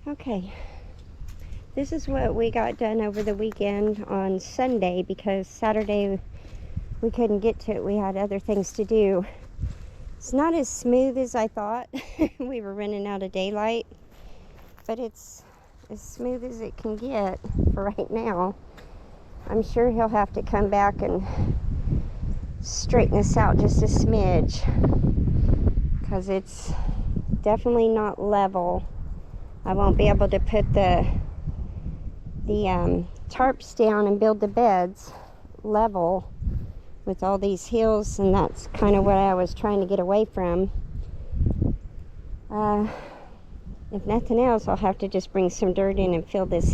Okay, this is what we got done over the weekend on Sunday, because Saturday we couldn't get to it. We had other things to do. It's not as smooth as I thought. We were running out of daylight, but it's as smooth as it can get for right now. I'm sure he'll have to come back and straighten this out just a smidge, because it's definitely not level. I won't be able to put the tarps down and build the beds level with all these hills, and that's kind of what I was trying to get away from. If nothing else, I'll have to just bring some dirt in and fill these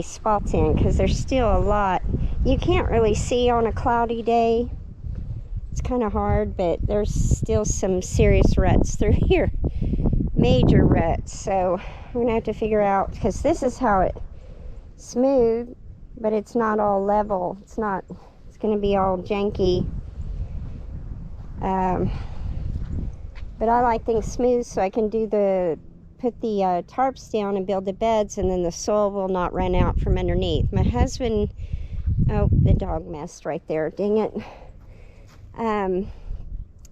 spots in, because there's still a lot. You can't really see on a cloudy day. It's kind of hard, but there's still some serious ruts through here. Major ruts. So we're gonna have to figure out, because this is how it's smooth, but it's not all level. It's gonna be all janky. But I like things smooth, so I can put the tarps down and build the beds, and then the soil will not run out from underneath. My husband, oh, the dog messed right there, dang it,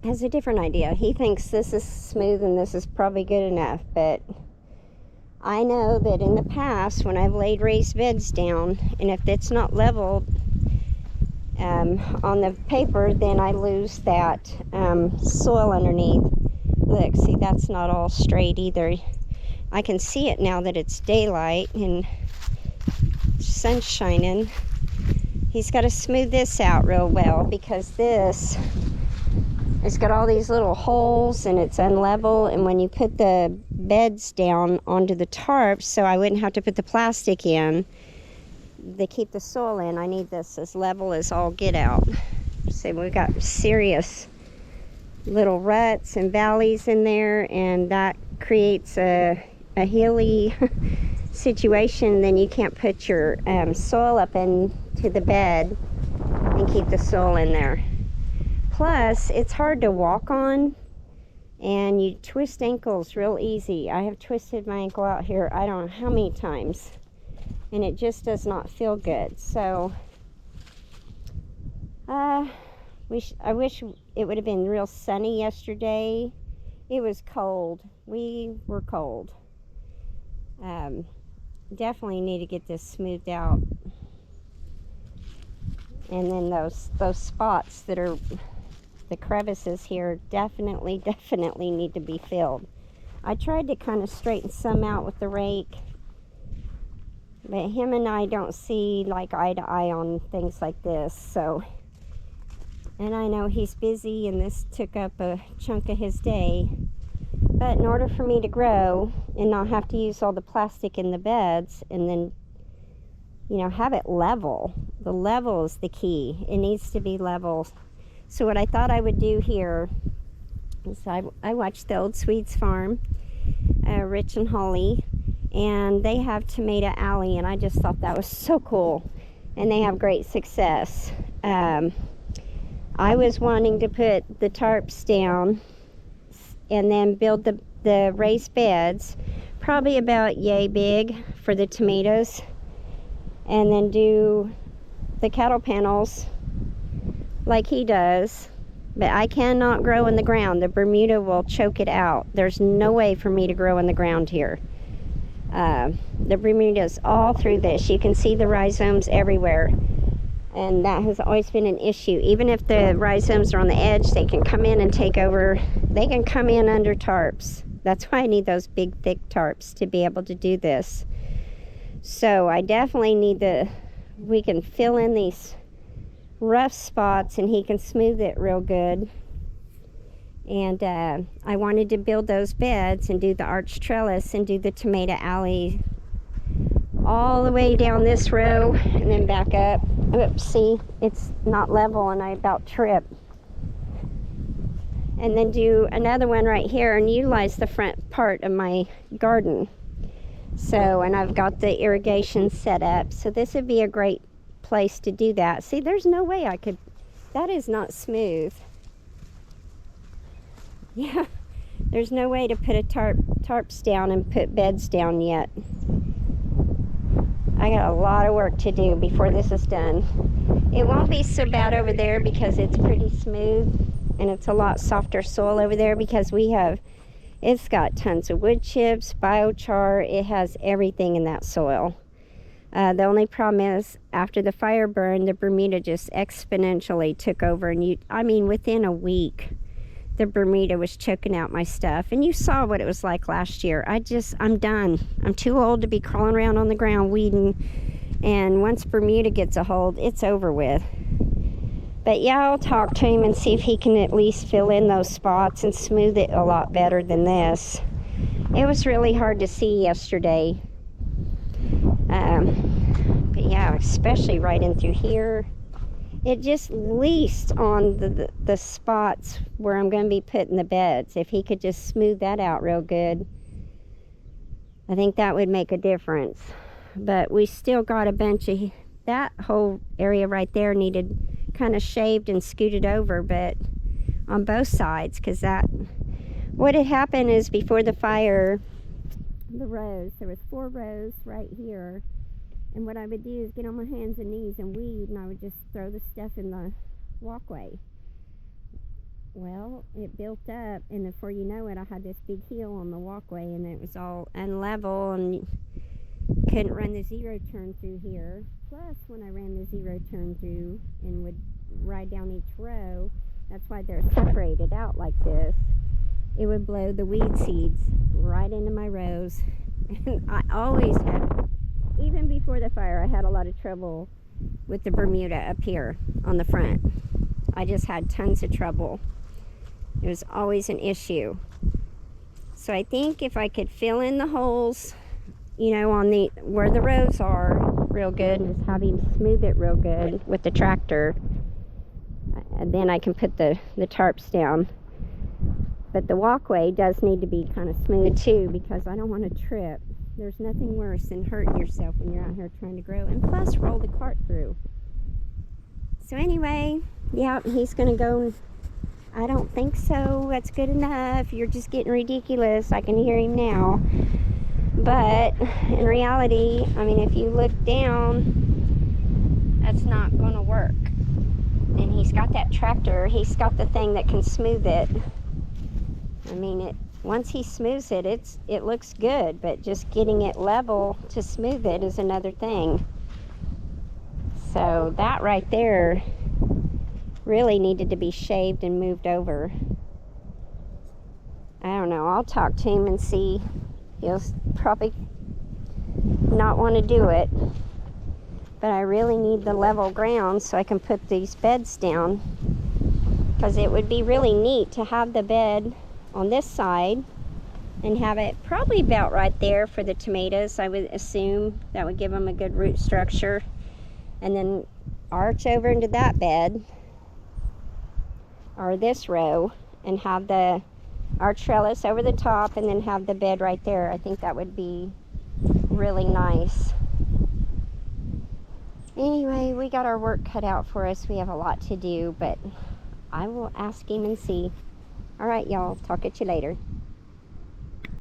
has a different idea. He thinks this is smooth and this is probably good enough, but I know that in the past when I've laid raised beds down, and if it's not leveled on the paper, then I lose that soil underneath. Look, see, that's not all straight either. I can see it now that it's daylight and sun's shining. He's got to smooth this out real well, because this it's got all these little holes and it's unlevel, and when you put the beds down onto the tarps, so I wouldn't have to put the plastic in, they keep the soil in. I need this as level as all get out. So we've got serious little ruts and valleys in there, and that creates a hilly situation. Then you can't put your soil up into the bed and keep the soil in there. Plus, it's hard to walk on, and you twist ankles real easy. I have twisted my ankle out here I don't know how many times, and it just does not feel good. So I wish it would have been real sunny yesterday. It was cold. We were cold. Definitely need to get this smoothed out. And then those spots that are the crevices here definitely need to be filled. I tried to kind of straighten some out with the rake, but him and I don't see like eye to eye on things like this. So, and I know he's busy and this took up a chunk of his day, but in order for me to grow and not have to use all the plastic in the beds, and then, you know, have it level. The level is the key. It needs to be level. So what I thought I would do here is I watched the Old Swedes farm, Rich and Hollie, and they have Tomato Alley, and I just thought that was so cool, and they have great success. I was wanting to put the tarps down and then build the raised beds, probably about yay big for the tomatoes, and then do the cattle panels like he does. But I cannot grow in the ground. The Bermuda will choke it out. There's no way for me to grow in the ground here. The Bermuda's all through this. You can see the rhizomes everywhere, and that has always been an issue. Even if the rhizomes are on the edge, they can come in and take over. They can come in under tarps. That's why I need those big thick tarps to be able to do this. So I definitely need we can fill in these rough spots and he can smooth it real good. And I wanted to build those beds and do the arch trellis and do the Tomato Alley all the way down this row and then back up. Oops, see, it's not level and I about tripped. And then do another one right here and utilize the front part of my garden. So, and I've got the irrigation set up. So this would be a great place to do that. See, there's no way I could, that is not smooth. Yeah, There's no way to put a tarps down and put beds down yet. I got a lot of work to do before this is done. It won't be so bad over there because it's pretty smooth and it's a lot softer soil over there because it's got tons of wood chips, biochar, it has everything in that soil. The only problem is after the fire burned, the Bermuda just exponentially took over, and within a week, the Bermuda was choking out my stuff. And you saw what it was like last year. I'm done. I'm too old to be crawling around on the ground weeding. And once Bermuda gets a hold, it's over with. But yeah, I'll talk to him and see if he can at least fill in those spots and smooth it a lot better than this. It was really hard to see yesterday. But yeah, especially right in through here. It just least on the spots where I'm going to be putting the beds. If he could just smooth that out real good, I think that would make a difference. But we still got a bunch of, that whole area right there needed kind of shaved and scooted over, but on both sides, because what had happened is before the fire, the rows, there was 4 rows right here. And what I would do is get on my hands and knees and weed, and I would just throw the stuff in the walkway. Well, it built up, and before you know it, I had this big hill on the walkway, and it was all unlevel, and couldn't run the zero turn through here. Plus, when I ran the zero turn through and would ride down each row, that's why they're separated out like this, it would blow the weed seeds right into my rows. And I always had, even before the fire, I had a lot of trouble with the Bermuda up here on the front. I just had tons of trouble. It was always an issue. So I think if I could fill in the holes, on where the rows are real good, and just have him smooth it real good with the tractor, and then I can put the tarps down. But the walkway does need to be kind of smooth too, because I don't want to trip. There's nothing worse than hurting yourself when you're out here trying to grow, and plus roll the cart through. So anyway, yeah, he's gonna go. I don't think so, that's good enough, you're just getting ridiculous. I can hear him now. But in reality, if you look down, that's not gonna work. And he's got that tractor, he's got the thing that can smooth it. Once he smooths it, it looks good, but just getting it level to smooth it is another thing. So that right there really needed to be shaved and moved over. I don't know, I'll talk to him and see. He'll probably not want to do it, but I really need the level ground so I can put these beds down, because it would be really neat to have the bed on this side and have it probably about right there for the tomatoes. I would assume that would give them a good root structure, and then arch over into that bed or this row and have our trellis over the top, and then have the bed right there. I think that would be really nice. Anyway, we got our work cut out for us. We have a lot to do, but I will ask him and see. All right, y'all. Talk at you later.